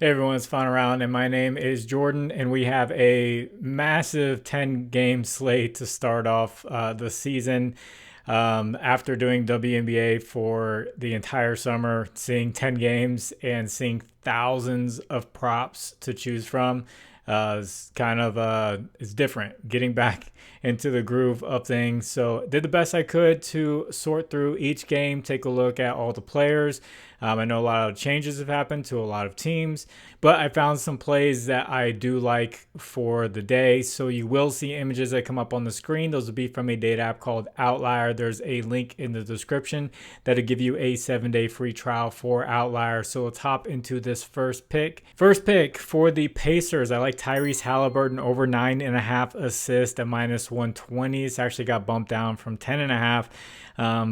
Hey everyone, it's Fun Around, and my name is Jordan, and we have a massive 10 game slate to start off the season. After doing WNBA for the entire summer, seeing 10 games and seeing thousands of props to choose from is kind of is different. Getting back into the groove of things, so did the best I could to sort through each game, take a look at all the players. I know a lot of changes have happened to a lot of teams, but I found some plays that I do like for the day. So you will see images that come up on the screen. Those will be from a data app called Outlier. There's a link in the description that'll give you a 7-day free trial for Outlier. So let's hop into this first pick. First pick for the Pacers. I like Tyrese Halliburton over 9.5 assists at minus 120. It's actually got bumped down from 10.5.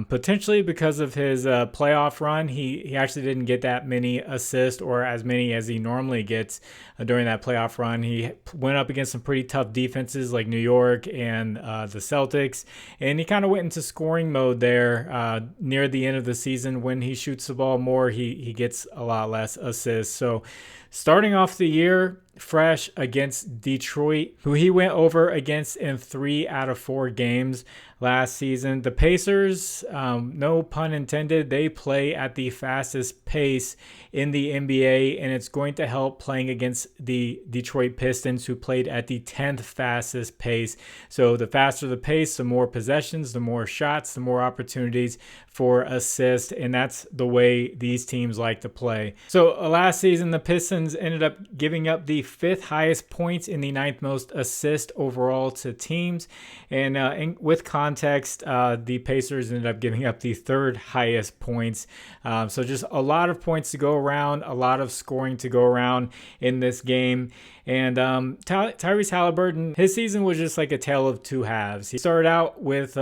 Potentially because of his playoff run. He actually didn't get that many assists or as many as he normally gets during that playoff run. He went up against some pretty tough defenses like New York and the Celtics, and he kind of went into scoring mode there near the end of the season. When he shoots the ball more, he gets a lot less assists. So starting off the year fresh against Detroit, who he went over against in 3 out of 4 games last season. The Pacers, no pun intended, they play at the fastest pace in the NBA, and it's going to help playing against the Detroit Pistons, who played at the 10th fastest pace. So the faster the pace, the more possessions, the more shots, the more opportunities for assists, and that's the way these teams like to play. So last season, the Pistons ended up giving up the 5th highest points in the 9th most assists overall to teams, and with context, the Pacers ended up giving up the 3rd highest points. So just a lot of points to go around, a lot of scoring to go around in this game. And Tyrese Halliburton, his season was just like a tale of two halves. He started out with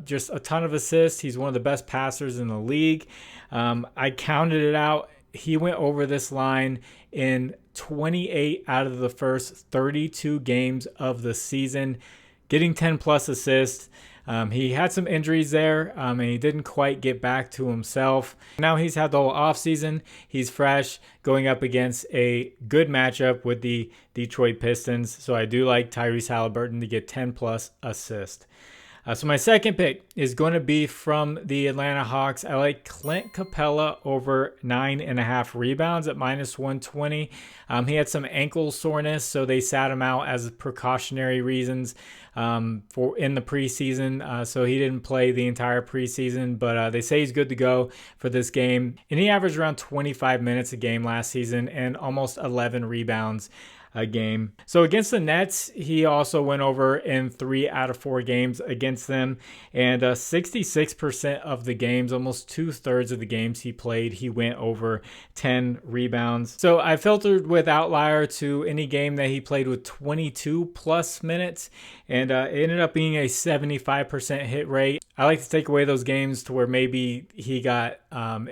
just a ton of assists. He's one of the best passers in the league. I counted it out. He went over this line in 28 out of the first 32 games of the season, getting 10 plus assists. He had some injuries there, and he didn't quite get back to himself. Now he's had the whole offseason. He's fresh, going up against a good matchup with the Detroit Pistons. So I do like Tyrese Halliburton to get 10 plus assists. So my second pick is going to be from the Atlanta Hawks. I like Clint Capella over 9.5 rebounds at minus 120. He had some ankle soreness, so they sat him out as precautionary reasons for in the preseason. So he didn't play the entire preseason, but they say he's good to go for this game. And he averaged around 25 minutes a game last season and almost 11 rebounds a game. So against the Nets, he also went over in 3 out of 4 games against them, and 66% of the games, almost 2/3 of the games he played, he went over 10 rebounds. So I filtered with Outlier to any game that he played with 22 plus minutes, and it ended up being a 75% hit rate. I like to take away those games to where maybe he got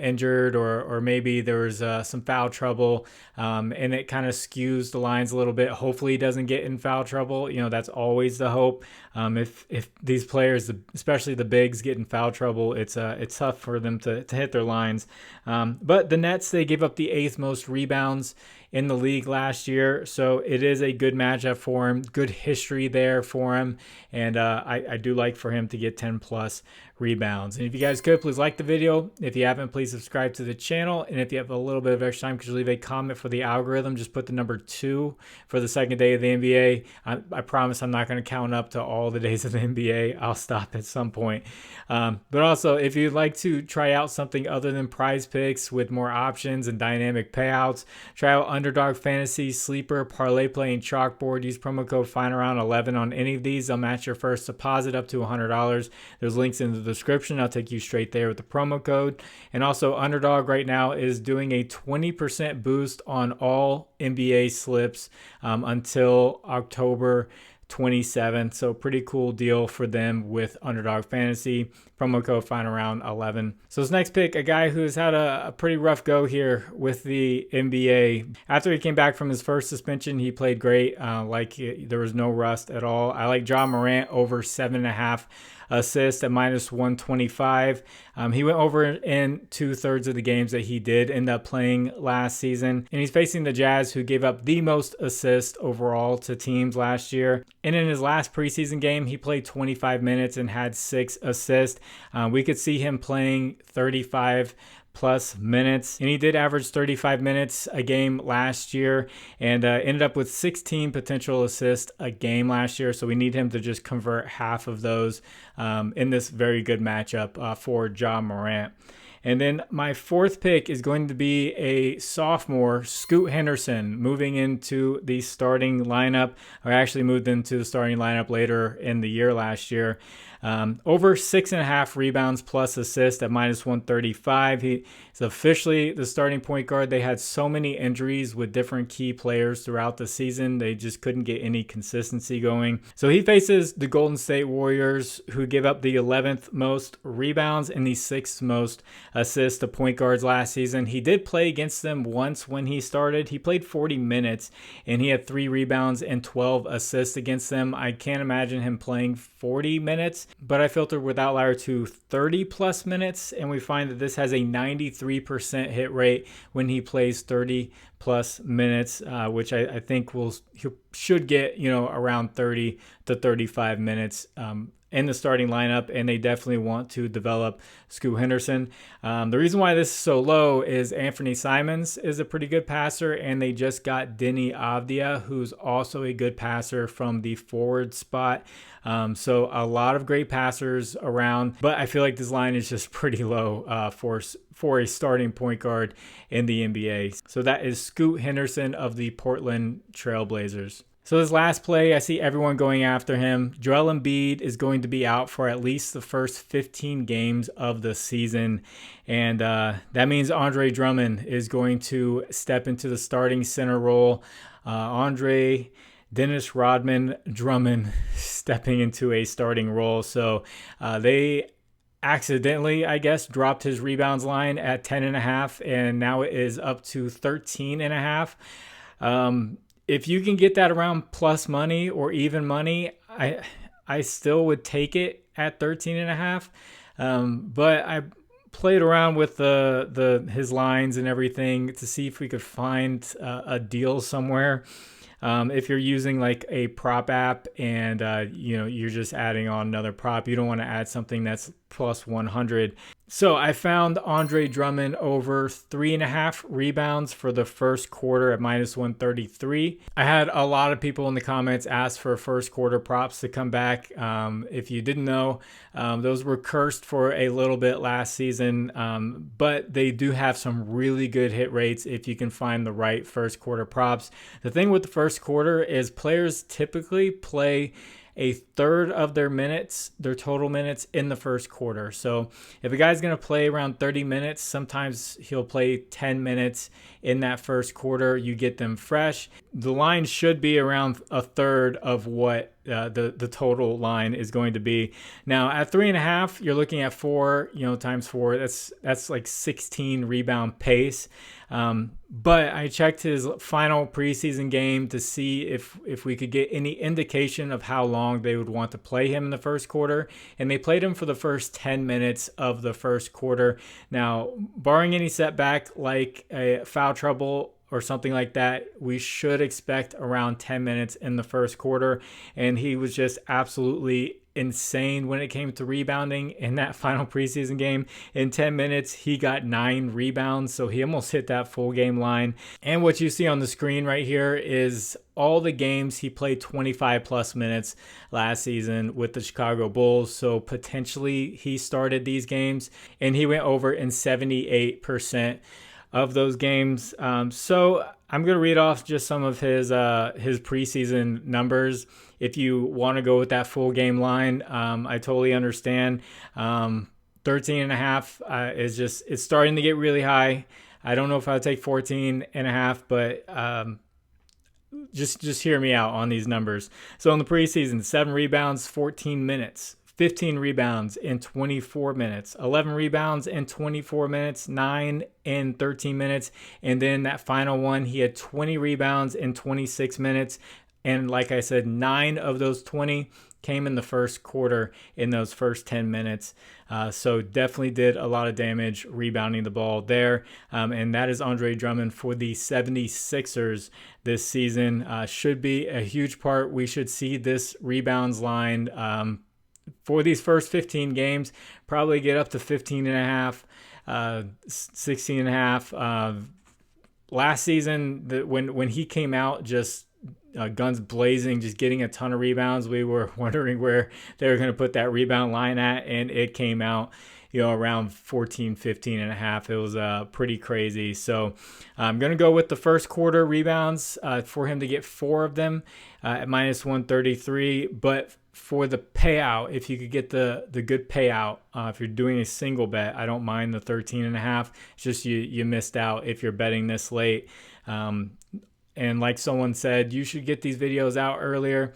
injured or maybe there was some foul trouble, and it kind of skews the lines a little bit. Hopefully he doesn't get in foul trouble. You know, that's always the hope. If these players, especially the bigs, get in foul trouble, it's tough for them to hit their lines. But the Nets, they gave up the 8th most rebounds in the league last year, so it is a good matchup for him. Good history there for him, and I do like for him to get 10 plus rebounds. And if you guys could, please like the video. If you haven't, please subscribe to the channel. And if you have a little bit of extra time, could you leave a comment for the algorithm? Just put the number 2 for the second day of the NBA. I promise I'm not going to count up to all the days of the NBA. I'll stop at some point. But also, if you'd like to try out something other than Prizepicks with more options and dynamic payouts, try out Underdog Fantasy, Sleeper, ParlayPlay, and ChalkBoard. Use promo code FINEAROUND11 on any of these. They'll match your first deposit up to $100. There's links in the description. I'll take you straight there with the promo code. And also, Underdog right now is doing a 20% boost on all NBA slips until October 27th. So pretty cool deal for them with Underdog Fantasy. Promo code FINEAROUND11. So this next pick, a guy who's had a pretty rough go here with the NBA. After he came back from his first suspension, he played great. There was no rust at all. I like Ja Morant over 7.5 assists at minus 125. He went over in 2/3 of the games that he did end up playing last season. And he's facing the Jazz, who gave up the most assists overall to teams last year. And in his last preseason game, he played 25 minutes and had 6 assists. We could see him playing 35 plus minutes, and he did average 35 minutes a game last year and ended up with 16 potential assists a game last year. So we need him to just convert half of those in this very good matchup for Ja Morant. And then my fourth pick is going to be a sophomore, Scoot Henderson, moving into the starting lineup, or actually moved into the starting lineup later in the year last year. Over 6.5 rebounds plus assist at minus 135. He is officially the starting point guard. They had so many injuries with different key players throughout the season. They just couldn't get any consistency going. So he faces the Golden State Warriors, who give up the 11th most rebounds and the 6th most assists to point guards last season. He did play against them once when he started. He played 40 minutes and he had 3 rebounds and 12 assists against them. I can't imagine him playing 40 minutes, but I filtered with Outlier to 30 plus minutes, and we find that this has a 93% hit rate when he plays 30 plus minutes, which I think he should get, around 30 to 35 minutes in the starting lineup, and they definitely want to develop Scoot Henderson. The reason why this is so low is Anthony Simons is a pretty good passer, and they just got Denny Avdia, who's also a good passer from the forward spot. So a lot of great passers around, but I feel like this line is just pretty low for a starting point guard in the NBA. So that is Scoot Henderson of the Portland Trail Blazers. So this last play, I see everyone going after him. Joel Embiid is going to be out for at least the first 15 games of the season. And that means Andre Drummond is going to step into the starting center role. Dennis Rodman Drummond stepping into a starting role. So they accidentally, I guess, dropped his rebounds line at 10.5, and now it is up to 13.5. If you can get that around plus money or even money, I still would take it at 13.5. But I played around with his lines and everything to see if we could find a deal somewhere. If you're using like a prop app and you're just adding on another prop, you don't want to add something that's plus 100. So I found Andre Drummond over 3.5 rebounds for the first quarter at minus 133. I had a lot of people in the comments ask for first quarter props to come back. If you didn't know, those were cursed for a little bit last season, but they do have some really good hit rates if you can find the right first quarter props. The thing with the first quarter is players typically play a third of their total minutes in the first quarter. So if a guy's going to play around 30 minutes, sometimes he'll play 10 minutes in that first quarter. You get them fresh. The line should be around a third of what the total line is going to be. Now at 3.5, you're looking at 4, times 4. That's like 16 rebound pace. But I checked his final preseason game to see if we could get any indication of how long they would want to play him in the first quarter. And they played him for the first 10 minutes of the first quarter. Now, barring any setback like a foul trouble or something like that, we should expect around 10 minutes in the first quarter. And he was just absolutely insane when it came to rebounding in that final preseason game. In 10 minutes, he got 9 rebounds, so he almost hit that full game line. And what you see on the screen right here is all the games he played 25 plus minutes last season with the Chicago Bulls. So potentially he started these games, and he went over in 78% of those games. So I'm going to read off just some of his preseason numbers. If you want to go with that full game line, I totally understand. 13.5 it's starting to get really high. I don't know if I'll take 14.5, but just hear me out on these numbers. So in the preseason, 7 rebounds, 14 minutes. 15 rebounds in 24 minutes, 11 rebounds in 24 minutes, 9 in 13 minutes. And then that final one, he had 20 rebounds in 26 minutes, And like I said, 9 of those 20 came in the first quarter in those first 10 minutes. So definitely did a lot of damage rebounding the ball there. And that is Andre Drummond for the 76ers this season. Should be a huge part. We should see this rebounds line for these first 15 games, probably get up to 15 and a half, 16 and a half. Last season, when he came out, just guns blazing, just getting a ton of rebounds, we were wondering where they were going to put that rebound line at, and it came out around 14, 15 and a half. It was pretty crazy. So I'm going to go with the first quarter rebounds for him to get 4 of them at minus 133. But for the payout, if you could get the good payout, if you're doing a single bet, I don't mind the 13 and a half. It's just you missed out if you're betting this late. And like someone said, you should get these videos out earlier.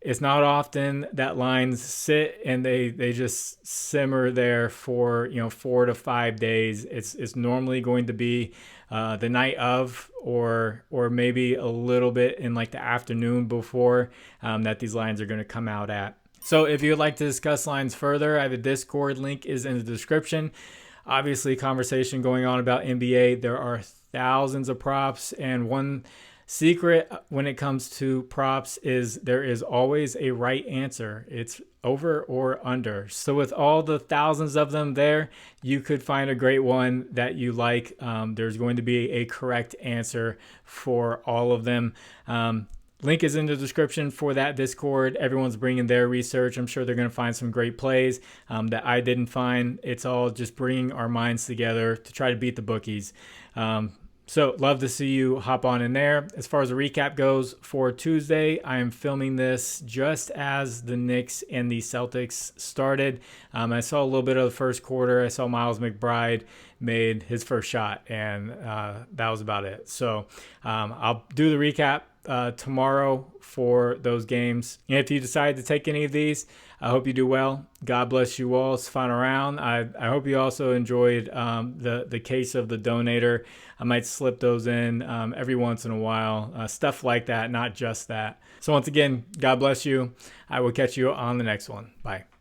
It's not often that lines sit and they just simmer there for 4 to 5 days. It's normally going to be the night of, or maybe a little bit in like the afternoon before that these lines are going to come out at. So if you'd like to discuss lines further, I have a Discord, link is in the description. Obviously, conversation going on about NBA. There are thousands of props, and one secret when it comes to props is there is always a right answer. It's over or under. So with all the thousands of them there, you could find a great one that you like. There's going to be a correct answer for all of them. Link is in the description for that Discord. Everyone's bringing their research. I'm sure they're going to find some great plays that I didn't find. It's all just bringing our minds together to try to beat the bookies. So love to see you hop on in there. As far as the recap goes, for Tuesday, I am filming this just as the Knicks and the Celtics started. I saw a little bit of the first quarter. I saw Miles McBride made his first shot, and that was about it. So I'll do the recap tomorrow for those games. And if you decide to take any of these, I hope you do well. God bless you all. It's fun around. I hope you also enjoyed the case of the donator. I might slip those in every once in a while. Stuff like that, not just that. So once again, God bless you. I will catch you on the next one. Bye.